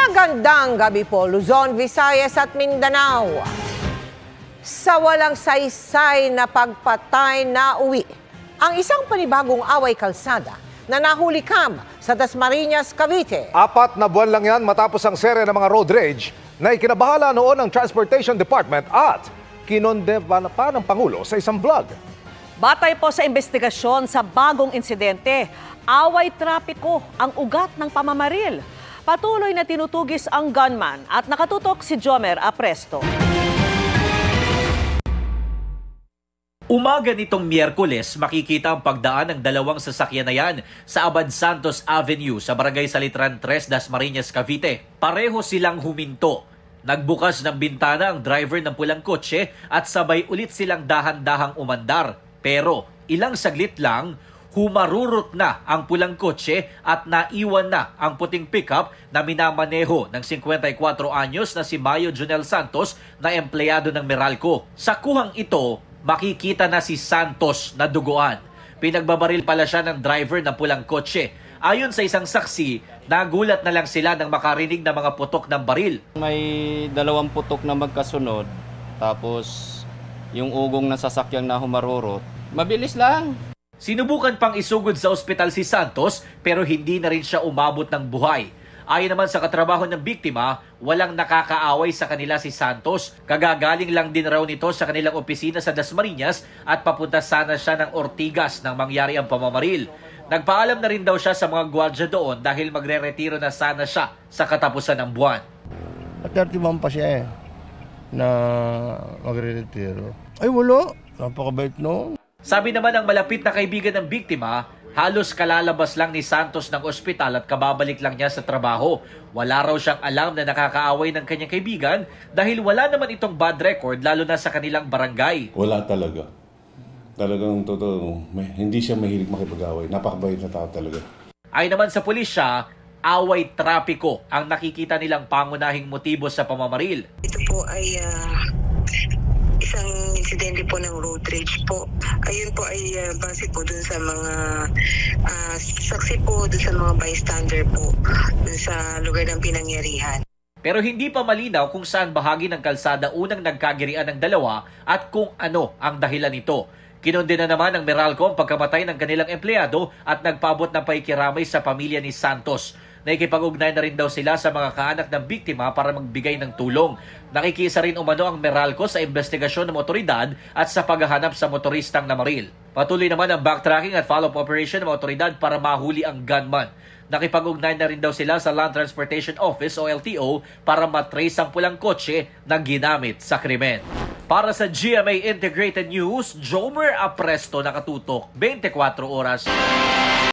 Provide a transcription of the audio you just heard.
Magandang gabi po, Luzon, Visayas at Mindanao. Sa walang saysay na pagpatay na uwi, ang isang panibagong away kalsada na nahuli kam sa Dasmariñas, Cavite. 4 na buwan lang yan matapos ang serye ng mga road rage na ikinabahala noon ng Transportation Department at kinondena pa ng Pangulo sa isang vlog. Batay po sa investigasyon sa bagong insidente, away trapiko ang ugat ng pamamaril. Patuloy na tinutugis ang gunman at nakatutok si Jomer Apresto. Umaga nitong Miyerkules, makikita ang pagdaan ng dalawang sasakyan na yan sa Abad Santos Avenue sa Barangay Salitran 3, Dasmariñas, Cavite. Pareho silang huminto. Nagbukas ng bintana ang driver ng pulang kotse at sabay ulit silang dahan-dahang umandar. Pero ilang saglit lang, humarurot na ang pulang kotse at naiwan na ang puting pickup na minamaneho ng 54 anyos na si Mayo Junel Santos na empleyado ng Meralco. Sa kuhang ito, makikita na si Santos na duguan. Pinagbabaril pala siya ng driver ng pulang kotse. Ayon sa isang saksi, nagulat na lang sila nang makarinig ng mga putok ng baril. May 2 putok na magkasunod, tapos yung ugong ng sasakyang na humarurot. Mabilis lang. Sinubukan pang isugod sa ospital si Santos pero hindi na rin siya umabot ng buhay. Ayon naman sa katrabaho ng biktima, walang nakakaaway sa kanila si Santos. Kagagaling lang din raw nito sa kanilang opisina sa Dasmariñas at papunta sana siya ng Ortigas nang mangyari ang pamamaril. Nagpaalam na rin daw siya sa mga gwardiya doon dahil magre-retiro na sana siya sa katapusan ng buwan. At 31 pa siya na magre-retiro. Ay wala, napakabait noon. Sabi naman ng malapit na kaibigan ng biktima, halos kalalabas lang ni Santos ng ospital at kababalik lang niya sa trabaho. Wala raw siyang alam na nakakaaway ng kanyang kaibigan dahil wala naman itong bad record lalo na sa kanilang barangay. Wala talaga. Talagang totoo, hindi siya mahilig makipag-away. Napakabait na tao talaga. Ay naman sa pulisya, away trapiko ang nakikita nilang pangunahing motibo sa pamamaril. Ito po ay isang insidente po ng road rage po. Ayun po ay base po dun sa mga saksi po, dun sa mga bystander po, dun sa lugar ng pinangyarihan. Pero hindi pa malinaw kung saan bahagi ng kalsada unang nagkagirian ng dalawa at kung ano ang dahilan nito. Kinondena naman ng Meralco ang pagkamatay ng kanilang empleyado at nagpaabot ng paikiramay sa pamilya ni Santos. Nakikipag-ugnay na rin daw sila sa mga kaanak ng biktima para magbigay ng tulong. Nakikisa rin umano ang Meralco sa investigasyon ng otoridad at sa paghahanap sa motoristang namaril. Patuloy naman ang backtracking at follow-up operation ng otoridad para mahuli ang gunman. Nakipag-ugnay na rin daw sila sa Land Transportation Office o LTO para matrace ang pulang kotse na ginamit sa krimen. Para sa GMA Integrated News, Jomer Apresto, nakatutok 24 oras.